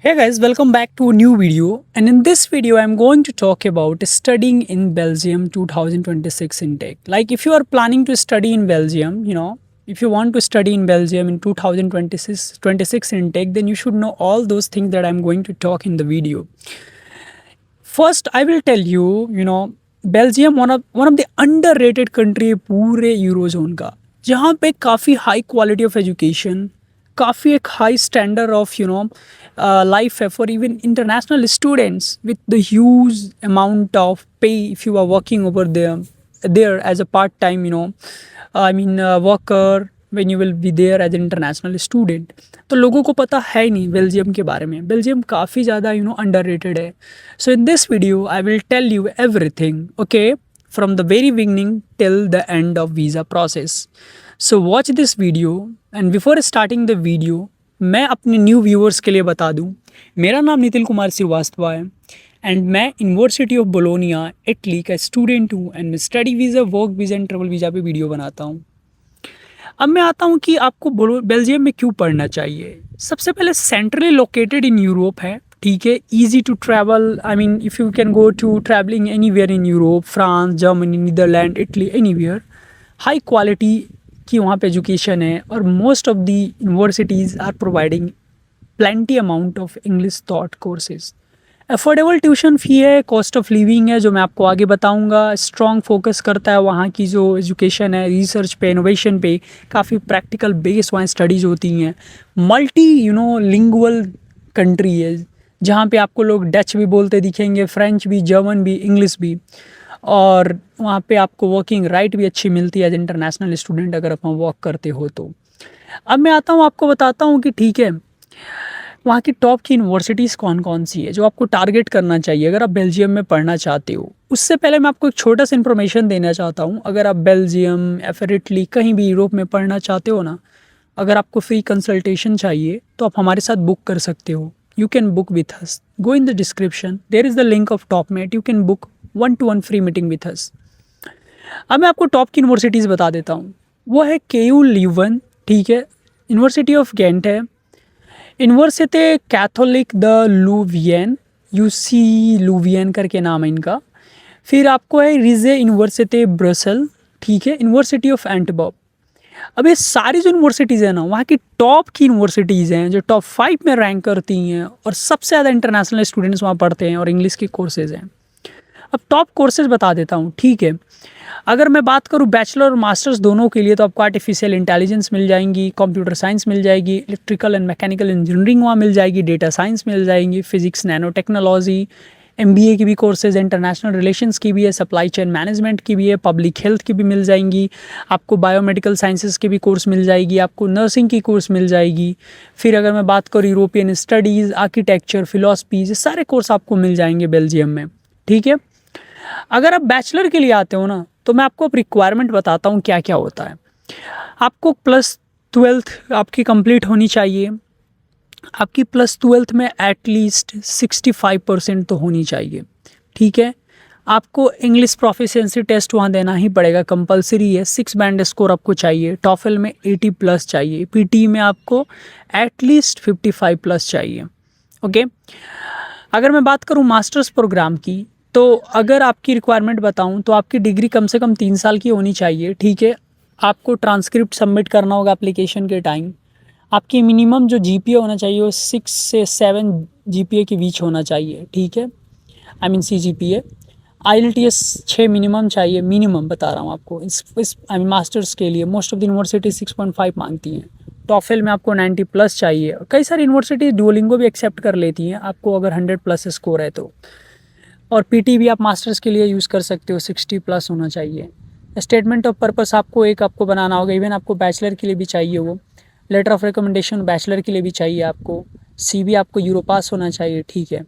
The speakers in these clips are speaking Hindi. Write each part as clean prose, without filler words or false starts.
Hey guys, welcome back to a new video. And in this video, I'm going to talk about studying in Belgium 2026 intake. Like, if you are planning to study in Belgium, if you want to study in Belgium in 2026 intake, then you should know all those things that I'm going to talk in the video. First, I will tell you, Belgium one of the underrated country है पूरे यूरोजोन का, जहाँ पे काफ़ी हाई क्वालिटी ऑफ एजुकेशन, काफ़ी एक हाई स्टैंडर्ड ऑफ life है for even international students with the huge amount of pay if you are working over there as a part time worker when you will be there as an international student. तो लोगों को पता है ही नहीं बेल्जियम के बारे में. बेल्जियम काफ़ी ज़्यादा underrated है. So in this video I will tell you everything, okay, from the very beginning till the end of visa process. So watch this video. And before starting the video, मैं अपने न्यू व्यूअर्स के लिए बता दूं, मेरा नाम नितिन कुमार श्रीवास्तव है एंड मैं यूनिवर्सिटी ऑफ बोलोनिया इटली का स्टूडेंट हूं एंड मैं study visa, work visa and travel visa पे वीडियो बनाता हूं. अब मैं आता हूं कि आपको बेल्जियम में क्यों पढ़ना चाहिए. सबसे पहले सेंट्रली लोकेटेड इन यूरोप है, ठीक है. Easy to travel, I mean if you can go to travelling anywhere in Europe, France, Germany, Netherlands, Italy, anywhere. High quality की वहाँ पे एजुकेशन है और most of the universities are providing plenty amount of English thought courses. Affordable tuition fee है, कॉस्ट ऑफ लिविंग है जो मैं आपको आगे बताऊंगा. स्ट्रॉन्ग फोकस करता है वहाँ की जो एजुकेशन है रिसर्च पे, इनोवेशन पे, काफ़ी प्रैक्टिकल बेस्ड वहाँ स्टडीज़ होती हैं. मल्टी लिंगुअल कंट्री है जहाँ पे आपको लोग डच भी बोलते दिखेंगे, फ्रेंच भी, जर्मन भी, इंग्लिश भी. और वहाँ पे आपको वर्किंग राइट भी अच्छी मिलती है एज इंटरनेशनल स्टूडेंट अगर आप वर्क करते हो तो. अब मैं आता हूँ, आपको बताता हूँ कि ठीक है वहाँ की टॉप की यूनिवर्सिटीज़ कौन कौन सी है जो आपको टारगेट करना चाहिए अगर आप बेल्जियम में पढ़ना चाहते हो. उससे पहले मैं आपको एक छोटा सा इन्फॉर्मेशन देना चाहता हूँ. अगर आप बेल्जियम या फिर इटली कहीं भी यूरोप में पढ़ना चाहते हो ना, अगर आपको फ्री कंसल्टेशन चाहिए तो आप हमारे साथ बुक कर सकते हो. You can book with us. Go in the description, there is the link of Topmate. You can book 1-to-1 free meeting with us. अब मैं आपको टॉप की यूनिवर्सिटीज़ बता देता हूँ. वो है KU लीवन, ठीक है. यूनिवर्सिटी ऑफ गेंट है. यूनिवर्सिटी कैथोलिक द लूवियन, UC लूवियन करके नाम है इनका. फिर आपको है रिजे यूनिवर्सिटी ब्रसल, ठीक है. University of Antwerp. अब ये सारी जो यूनिवर्सिटीज़ हैं ना, वहाँ की टॉप की यूनिवर्सिटीज़ हैं जो टॉप 5 में रैंक करती हैं और सबसे ज़्यादा इंटरनेशनल स्टूडेंट्स वहाँ पढ़ते हैं और इंग्लिश के कोर्सेज़ हैं. अब टॉप कोर्सेज बता देता हूँ, ठीक है. अगर मैं बात करूँ बैचलर और मास्टर्स दोनों के लिए तो आपको आर्टिफिशियल इंटेलिजेंस मिल जाएंगी, कंप्यूटर साइंस मिल जाएगी, इलेक्ट्रिकल एंड मैकेनिकल इंजीनियरिंग वहाँ मिल जाएगी, डेटा साइंस मिल जाएंगी, फिजिक्स, नैनो टेक्नोलॉजी, MBA की भी कोर्सेज, इंटरनेशनल रिलेशंस की भी है, सप्लाई चेन मैनेजमेंट की भी है, पब्लिक हेल्थ की भी मिल जाएंगी. आपको बायोमेडिकल साइंसेस की भी कोर्स मिल जाएगी, आपको नर्सिंग की कोर्स मिल जाएगी. फिर अगर मैं बात करूँ यूरोपियन स्टडीज़, आर्किटेक्चर, फिलॉसफी, ये सारे कोर्स आपको मिल जाएंगे बेल्जियम में, ठीक है. अगर आप बैचलर के लिए आते हो ना, तो मैं आपको अब रिक्वायरमेंट बताता हूँ क्या क्या होता है. आपको +12 आपकी कंप्लीट होनी चाहिए. आपकी +12 में एटलीस्ट 65% तो होनी चाहिए, ठीक है. आपको इंग्लिश प्रोफिशिएंसी टेस्ट वहाँ देना ही पड़ेगा, कंपलसरी है. 6 बैंड स्कोर आपको चाहिए. टॉफल में 80+ चाहिए. PT में आपको एटलीस्ट 55+ चाहिए, ओके. अगर मैं बात करूँ मास्टर्स प्रोग्राम की, तो अगर आपकी रिक्वायरमेंट बताऊं तो आपकी डिग्री कम से कम 3 साल की होनी चाहिए, ठीक है. आपको ट्रांसक्रिप्ट सबमिट करना होगा एप्लीकेशन के टाइम. आपकी मिनिमम जो GPA होना चाहिए वो 6 से 7 GPA के बीच होना चाहिए, ठीक है. I mean CGPA. IELTS 6 minimum चाहिए, मिनिमम बता रहा हूँ आपको. इस आई मीन मास्टर्स के लिए मोस्ट ऑफ द यूनिवर्सिटी 6.5 मांगती हैं. टॉफल में आपको 90+ चाहिए. कई सारी यूनिवर्सिटी डुओलिंगो भी एक्सेप्ट कर लेती हैं आपको अगर 100+ स्कोर है तो. और PT भी आप मास्टर्स के लिए यूज़ कर सकते हो, 60+ होना चाहिए. स्टेटमेंट ऑफ पर्पस आपको बनाना होगा. इवन आपको बैचलर के लिए भी चाहिए वो. लेटर ऑफ रिकमेंडेशन बैचलर के लिए भी चाहिए आपको. CV आपको यूरोपास होना चाहिए, ठीक है.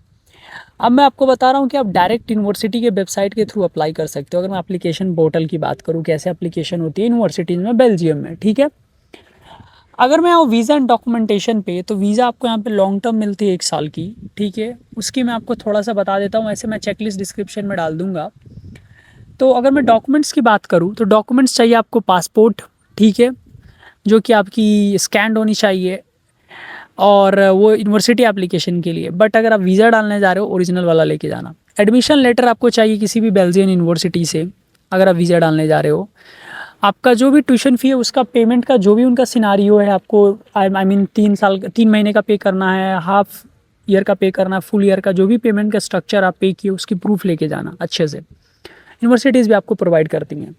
अब मैं आपको बता रहा हूँ कि आप डायरेक्ट यूनिवर्सिटी के वेबसाइट के थ्रू अप्लाई कर सकते हो. अगर मैं एप्लीकेशन पोर्टल की बात करूँ, कैसे एप्लीकेशन होती है यूनिवर्सिटीज़ में बेल्जियम में, ठीक है. अगर मैं आऊँ वीज़ा एंड डॉक्यूमेंटेशन पे, तो वीज़ा आपको यहाँ पे लॉन्ग टर्म मिलती है 1 साल की, ठीक है. उसकी मैं आपको थोड़ा सा बता देता हूँ, ऐसे मैं चेकलिस्ट डिस्क्रिप्शन में डाल दूँगा. तो अगर मैं डॉक्यूमेंट्स की बात करूँ तो डॉक्यूमेंट्स चाहिए आपको पासपोर्ट, ठीक है, जो कि आपकी स्कैंड होनी चाहिए. और वो यूनिवर्सिटी एप्लीकेशन के लिए। बट अगर आप वीज़ा डालने जा रहे हो ओरिजिनल वाला लेके जाना। एडमिशन लेटर आपको चाहिए किसी भी बेल्जियन यूनिवर्सिटी से अगर आप वीज़ा डालने जा रहे हो। आपका जो भी ट्यूशन फ़ी है उसका पेमेंट का जो भी उनका सिनारियो है आपको आई मीन 3 महीने का पे करना है, हाफ ईयर का पे करना है, फुल ईयर का जो भी पेमेंट का स्ट्रक्चर आप पे किए उसकी प्रूफ लेके जाना अच्छे से। यूनिवर्सिटीज़ भी आपको प्रोवाइड करती हैं।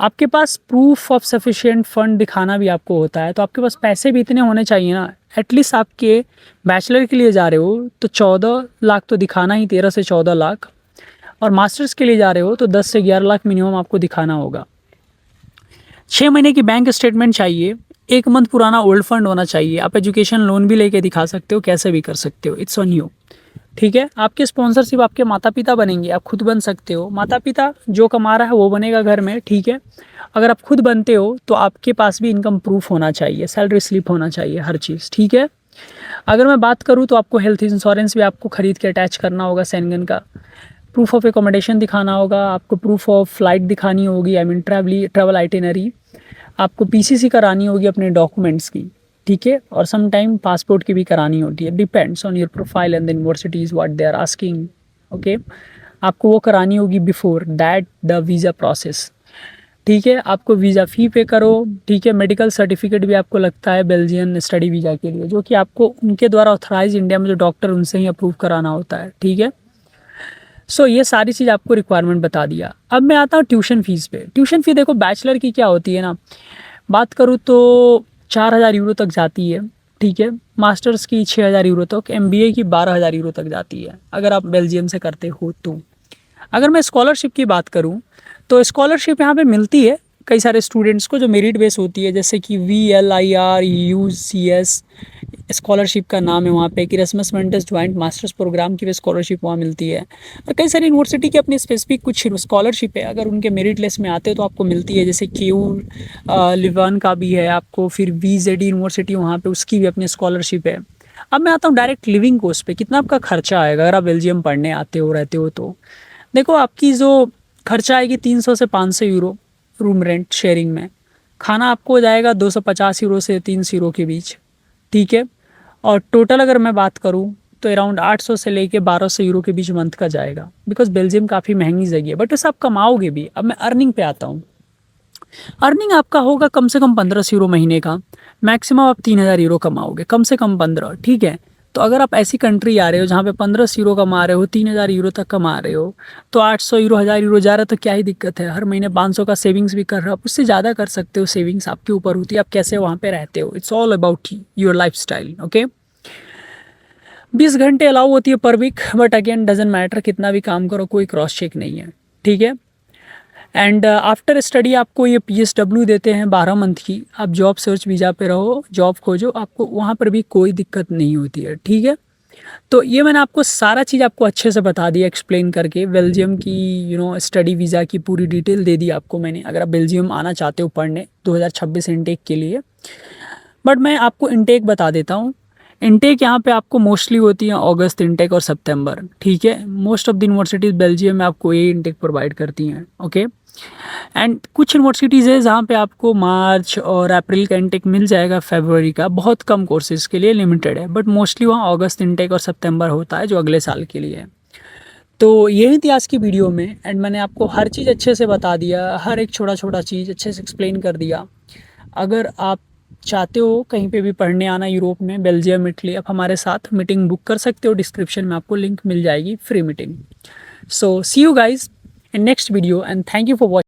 आपके पास प्रूफ ऑफ सफिशिएंट फंड दिखाना भी आपको होता है, तो आपके पास पैसे भी इतने होने चाहिए ना। एटलीस्ट आपके बैचलर के लिए जा रहे हो तो 14 लाख तो दिखाना ही, 13 से 14 लाख। और मास्टर्स के लिए जा रहे हो तो 10 से 11 लाख मिनिमम आपको दिखाना होगा। 6 महीने की बैंक स्टेटमेंट चाहिए। 1 मंथ पुराना ओल्ड फंड होना चाहिए। आप एजुकेशन लोन भी लेके दिखा सकते हो, कैसे भी कर सकते हो, इट्स ऑन यू। ठीक है, आपके स्पॉन्सरशिप आपके माता पिता बनेंगे, आप खुद बन सकते हो। माता पिता जो कमा रहा है वो बनेगा घर में, ठीक है। अगर आप खुद बनते हो तो आपके पास भी इनकम प्रूफ होना चाहिए, सैलरी स्लिप होना चाहिए, हर चीज़, ठीक है। अगर मैं बात करूँ तो आपको हेल्थ इंश्योरेंस भी आपको ख़रीद के अटैच करना होगा सेंगन का। प्रूफ ऑफ एकोमोडेशन दिखाना होगा आपको, प्रूफ ऑफ फ्लाइट दिखानी होगी, आई मीन ट्रैवल आइटिनरी। आपको पीसीसी करानी होगी अपने डॉक्यूमेंट्स की, ठीक है। और सम टाइम पासपोर्ट की भी करानी होती है, depends on your profile and the universities what they are asking, okay. आपको वो करानी होगी before that the visa process, ठीक है। आपको वीज़ा फ़ी पे करो, ठीक है। मेडिकल सर्टिफिकेट भी आपको लगता है बेल्जियन स्टडी वीज़ा के लिए, जो कि आपको उनके द्वारा ऑथराइज इंडिया में जो डॉक्टर उनसे ही अप्रूव कराना होता है, ठीक है। सो ये सारी चीज़ आपको रिक्वायरमेंट बता दिया। अब मैं आता हूँ ट्यूशन फ़ीस पे। ट्यूशन फ़ी देखो बैचलर की क्या होती है ना, बात करूँ तो 4,000 यूरो तक जाती है, ठीक है। मास्टर्स की 6,000 यूरो तक, एमबीए की 12,000 यूरो तक जाती है अगर आप बेल्जियम से करते हो तो। अगर मैं स्कॉलरशिप की बात करूँ तो स्कॉलरशिप यहाँ पे मिलती है कई सारे स्टूडेंट्स को जो मेरिट बेस होती है, जैसे कि VLIR UCS स्कॉलरशिप का नाम है वहाँ पे, कि रसमस मेंटस ज्वाइंट मास्टर्स प्रोग्राम की भी स्कॉलरशिप वहाँ मिलती है। और कई सारी यूनिवर्सिटी की अपनी स्पेसिफिक कुछ स्कॉलरशिप है, अगर उनके मेरिट लिस्ट में आते हो तो आपको मिलती है। जैसे लिवान का भी है आपको, फिर VZD यूनिवर्सिटी वहाँ पे उसकी भी अपनी स्कॉलरशिप है। अब मैं आता हूँ डायरेक्ट लिविंग कोस्ट पे, कितना आपका खर्चा आएगा अगर आप बेल्जियम पढ़ने आते हो रहते हो तो। देखो आपकी जो खर्चा आएगी 300 से 500 यूरो रूम रेंट शेयरिंग में। खाना आपको हो जाएगा 250 यूरो से 300 यूरो के बीच, ठीक है। और टोटल अगर मैं बात करूँ तो अराउंड 800 से लेके 1200 यूरो के बीच मंथ का जाएगा, बिकॉज बेल्जियम काफ़ी महंगी जगह है। बट उसे आप कमाओगे भी। अब मैं अर्निंग पे आता हूँ। अर्निंग आपका होगा कम से कम 1500 यूरो महीने का, मैक्सिमम आप 3000 यूरो कमाओगे, कम से कम 15, ठीक है। तो अगर आप ऐसी कंट्री आ रहे हो जहाँ पे 1500 यूरो कमा रहे हो, 3000 यूरो तक कमा रहे हो, तो 800 यूरो 1000 यूरो जा रहा है तो क्या ही दिक्कत है। हर महीने 500 का सेविंग्स भी कर रहे हो आप, उससे ज़्यादा कर सकते हो। सेविंग्स आपके ऊपर होती है, आप कैसे वहाँ पे रहते हो, it's all about your life style, okay. 20 घंटे अलाउ होती है per week, but again doesn't matter, कितना भी काम करो कोई क्रॉस चेक नहीं है, ठीक है। एंड आफ्टर स्टडी आपको ये PSW देते हैं 12 मंथ की। आप जॉब सर्च वीज़ा पे रहो, जॉब खोजो, आपको वहाँ पर भी कोई दिक्कत नहीं होती है, ठीक है। तो ये मैंने आपको सारा चीज़ आपको अच्छे से बता दिया एक्सप्लेन करके, बेल्जियम की स्टडी वीज़ा की पूरी डिटेल दे दी आपको मैंने, अगर आप बेल्जियम आना चाहते हो पढ़ने 2026 इनटेक के लिए। बट मैं आपको इनटेक बता देता हूँ। इनटेक यहाँ पे आपको मोस्टली होती है अगस्त इनटेक और सितंबर, ठीक है। Most of the universities Belgium में आपको ये इनटेक प्रोवाइड करती हैं, ओके। एंड कुछ यूनिवर्सिटीज़ है जहाँ पे आपको मार्च और अप्रैल का इनटेक मिल जाएगा, फरवरी का, बहुत कम कोर्सेज़ के लिए लिमिटेड है। बट मोस्टली वहाँ अगस्त इनटेक और सितंबर होता है जो अगले साल के लिए है। तो यही थी आज की वीडियो में, एंड मैंने आपको हर चीज़ अच्छे से बता दिया, हर एक छोटा छोटा चीज़ अच्छे से एक्सप्लेन कर दिया। अगर आप चाहते हो कहीं पे भी पढ़ने आना यूरोप में, बेल्जियम, इटली, आप हमारे साथ मीटिंग बुक कर सकते हो। डिस्क्रिप्शन में आपको लिंक मिल जाएगी, free meeting. So see you guys in next video and thank you for watching.